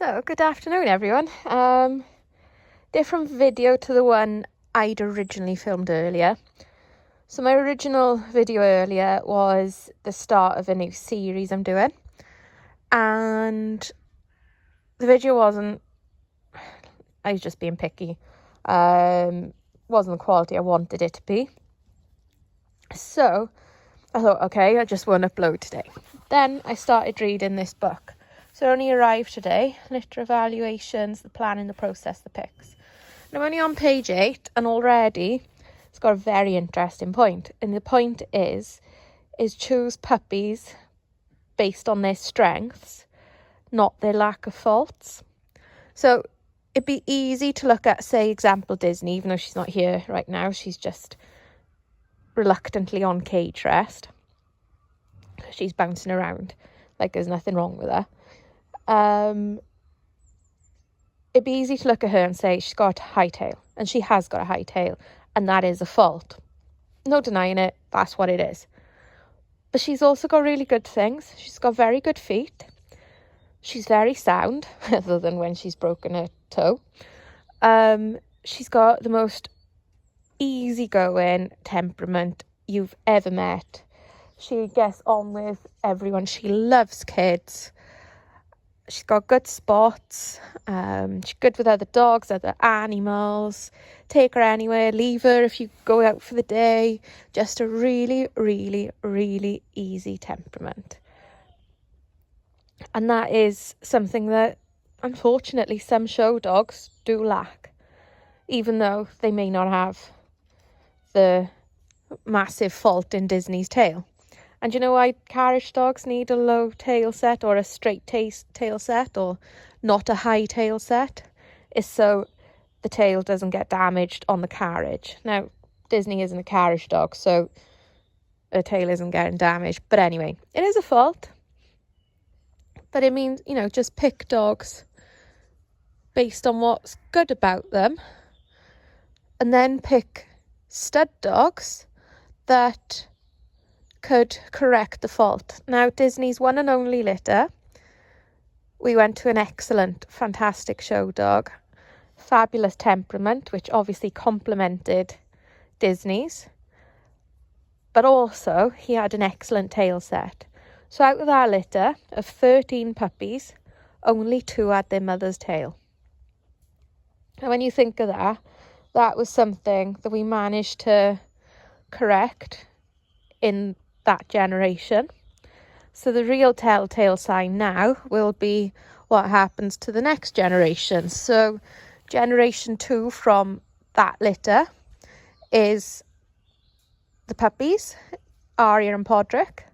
So, good afternoon, everyone. Different video to the one I'd originally filmed earlier. So, my original video earlier was the start of a new series I'm doing. And the video wasn't, I was just being picky. Wasn't the quality I wanted it to be. So, I thought, okay, I just won't upload today. Then I started reading this book. So it only arrived today. Litter Evaluations, the Planning, the Process, the Picks. And I'm only on page 8, and already it's got a very interesting point. And the point is choose puppies based on their strengths, not their lack of faults. So it'd be easy to look at, say, example Disney, even though she's not here right now. She's just reluctantly on cage rest. She's bouncing around like there's nothing wrong with her. It'd be easy to look at her and say she's got a high tail, and she has got a high tail, and that is a fault. No denying it, that's what it is. But she's also got really good things. She's got very good feet. She's very sound, other than when she's broken her toe. She's got the most easygoing temperament you've ever met. She gets on with everyone. She loves kids. She's got good spots. She's good with other dogs, other animals. Take her anywhere, leave her if you go out for the day. Just a really, really, really easy temperament. And that is something that, unfortunately, some show dogs do lack. Even though they may not have the massive fault in Disney's tail. And you know why carriage dogs need a low tail set or a straight tail set or not a high tail set? Is so the tail doesn't get damaged on the carriage. Now, Disney isn't a carriage dog, so the tail isn't getting damaged. But anyway, it is a fault. But it means, just pick dogs based on what's good about them. And then pick stud dogs that could correct the fault. Now, Disney's one and only litter. We went to an excellent, fantastic show dog. Fabulous temperament, which obviously complemented Disney's. But also, he had an excellent tail set. So out of that litter of 13 puppies, only 2 had their mother's tail. And when you think of that, that was something that we managed to correct in that generation. So the real telltale sign now will be what happens to the next generation. So generation 2 from that litter is the puppies, Aria and Podrick.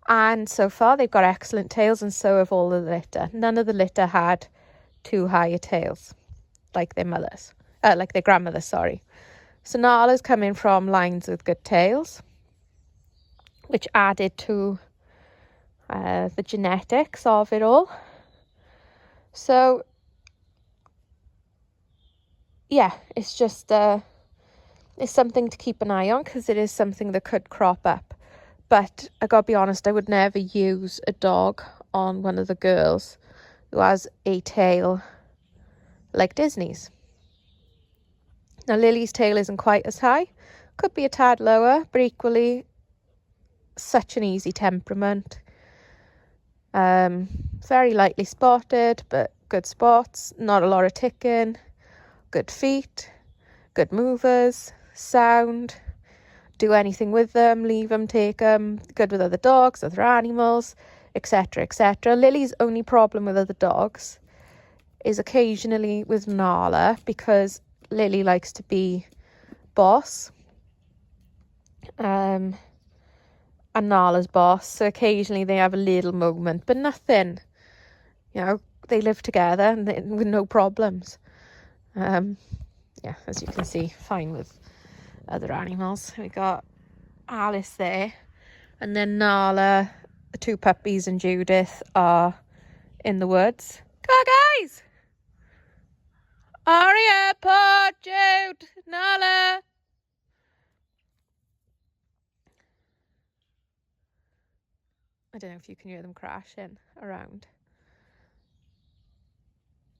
And so far they've got excellent tails, and so have all of the litter. None of the litter had too high a tails like their mothers, like their grandmothers, sorry. So Nala's coming from lines with good tails, which added to the genetics of it all. So yeah, it's just it's something to keep an eye on, because it is something that could crop up. But I gotta be honest, I would never use a dog on one of the girls who has a tail like Disney's. Now Lily's tail isn't quite as high, could be a tad lower, but equally such an easy temperament. Very lightly spotted, but good spots, not a lot of ticking, good feet, good movers, sound, do anything with them, leave them, take them, good with other dogs, other animals, etc, etc. Lily's only problem with other dogs is occasionally with Nala, because Lily likes to be boss. And Nala's boss, so occasionally they have a little moment, but nothing, they live together and with no problems. As you can see, fine with other animals. We got Alice there, and then Nala, the 2 puppies, and Judith are in the woods. Come on, guys! Aria, Pod, Jude, Nala. I don't know if you can hear them crashing around.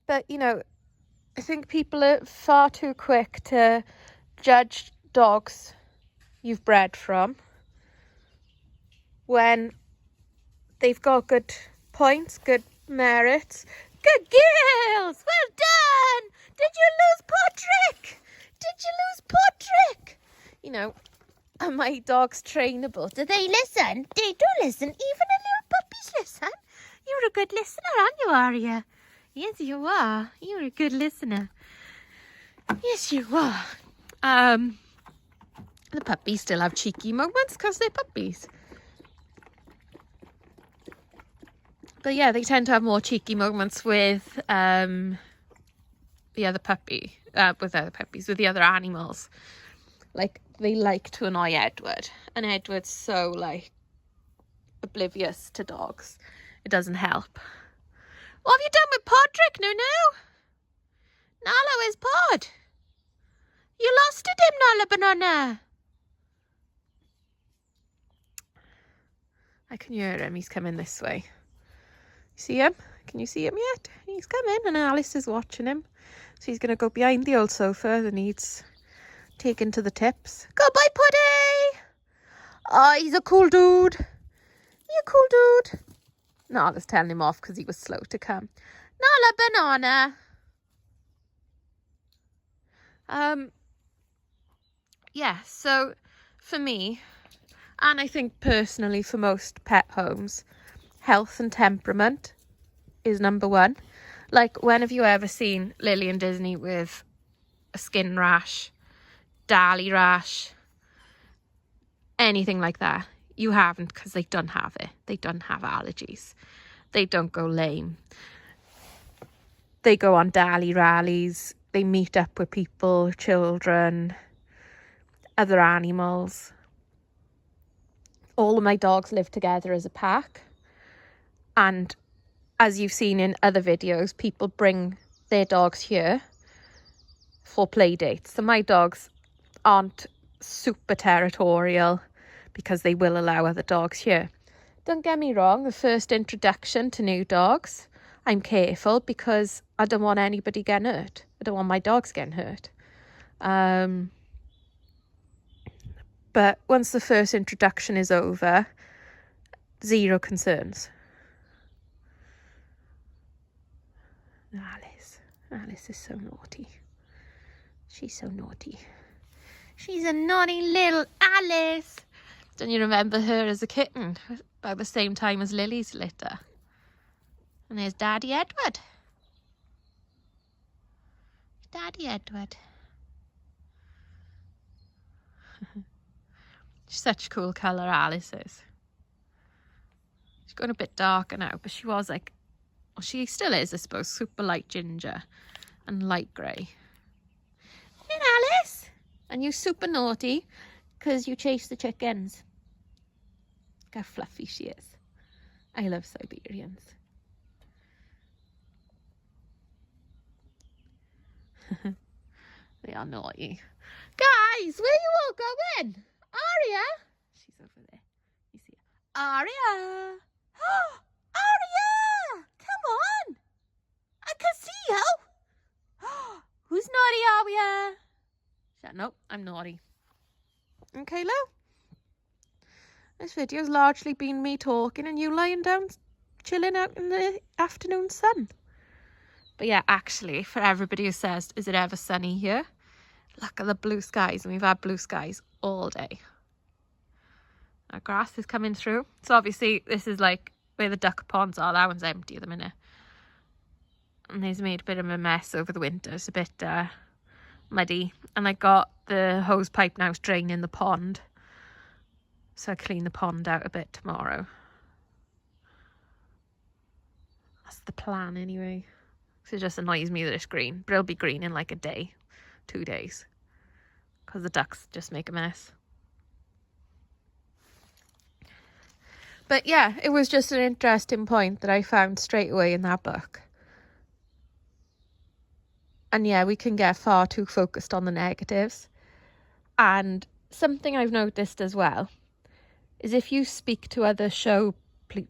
But, you know, I think people are far too quick to judge dogs you've bred from when they've got good points, good merits. Good girls! Well done! Did you lose Patrick? Did you lose Patrick? You know, are my dogs trainable? Do they listen? They do listen. Even the little puppies listen. You're a good listener, aren't you, Aria? Yes, you are. You're a good listener. Yes, you are. The puppies still have cheeky moments because they're puppies. But yeah, they tend to have more cheeky moments with the other puppy, with the other animals. Like, they like to annoy Edward. And Edward's so, like, oblivious to dogs. It doesn't help. What have you done with Podrick, Nunu? Nala, where's Pod? You lost it, him, Nala Banana. I can hear him. He's coming this way. You see him? Can you see him yet? He's coming, and Alice is watching him. So he's going to go behind the old sofa and he's taken to the tips. Goodbye, Puddy! Oh, he's a cool dude. He's a cool dude. Nala's telling him off because he was slow to come. Nala Banana. Yeah, so for me, and I think personally for most pet homes, health and temperament is number one. Like, when have you ever seen Lily and Disney with a skin rash, Dali rash, anything like that? You haven't, because they don't have it. They don't have allergies. They don't go lame. They go on Dali rallies. They meet up with people, children, other animals. All of my dogs live together as a pack. And as you've seen in other videos, people bring their dogs here for play dates. So my dogs aren't super territorial because they will allow other dogs here. Don't get me wrong, the first introduction to new dogs, I'm careful because I don't want anybody getting hurt. I don't want my dogs getting hurt. But once the first introduction is over, zero concerns. Alice is so naughty. She's so naughty. She's a naughty little Alice. Don't you remember her as a kitten? About the same time as Lily's litter. And there's Daddy Edward. Daddy Edward. She's such a cool colour, Alice is. She's going a bit darker now, but she was like, well, she still is, I suppose, super light ginger and light grey. And Alice, and you super naughty because you chase the chickens. Look how fluffy she is. I love Siberians. They are naughty. Guys, where you all going? Aria? She's over there. You see her. Aria! Aria! Come on! I can see you! Who's naughty, Aria? Nope, I'm naughty. Okay, Lou. This video's largely been me talking and you lying down, chilling out in the afternoon sun. But yeah, actually, for everybody who says, is it ever sunny here? Look at the blue skies, and we've had blue skies all day. Our grass is coming through. So obviously, this is like where the duck ponds are. That one's empty at the minute. And they've made a bit of a mess over the winter. It's a bit muddy. And I got the hose pipe now draining the pond. So I clean the pond out a bit tomorrow. That's the plan anyway. So it just annoys me that it's green. But it'll be green in like a day, 2 days. Because the ducks just make a mess. But yeah, it was just an interesting point that I found straight away in that book. And yeah, we can get far too focused on the negatives. And something I've noticed as well is if you speak to other show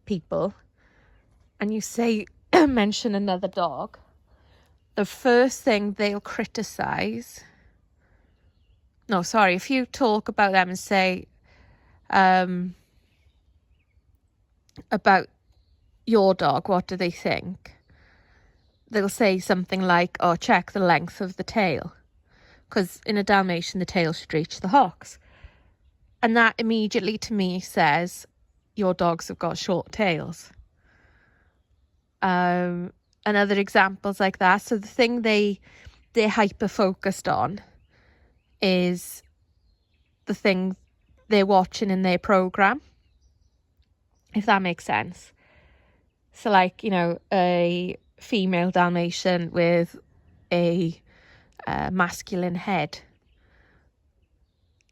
people and you say, mention another dog, the first thing they'll criticise... No, sorry, if you talk about them and say about your dog, what do they think? They'll say something like, oh, check the length of the tail. Because in a Dalmatian, the tail should reach the hocks. And that immediately to me says, your dogs have got short tails. And other examples like that. So the thing they're hyper-focused on is the thing they're watching in their programme, if that makes sense. So like, you know, a female Dalmatian with a masculine head,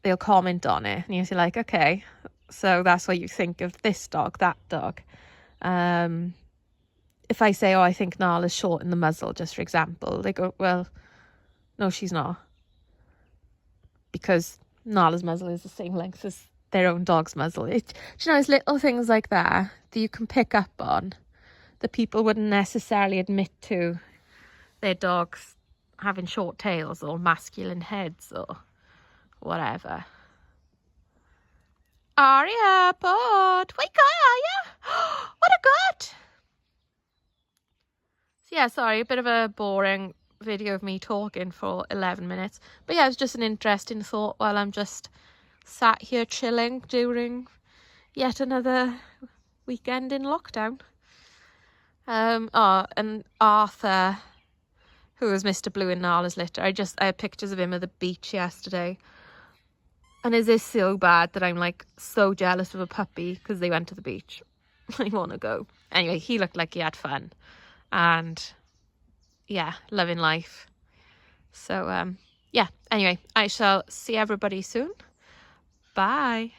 they'll comment on it and you'll be like, okay, so that's what you think of this dog, that dog. If I say, oh, I think Nala's short in the muzzle, just for example, they go, well, no, she's not, because Nala's muzzle is the same length as their own dog's muzzle. Do you know, it's little things like that that you can pick up on that people wouldn't necessarily admit to their dogs having short tails or masculine heads or whatever. Aria, bud, wake up, what a good. So yeah, sorry, a bit of a boring video of me talking for 11 minutes. But yeah, it was just an interesting thought while I'm just sat here chilling during yet another weekend in lockdown. Oh, and Arthur, who was Mr. Blue in Nala's litter, I had pictures of him at the beach yesterday. And is this so bad that I'm like so jealous of a puppy because they went to the beach? I want to go. Anyway, he looked like he had fun. And yeah, loving life. So yeah, anyway, I shall see everybody soon. Bye.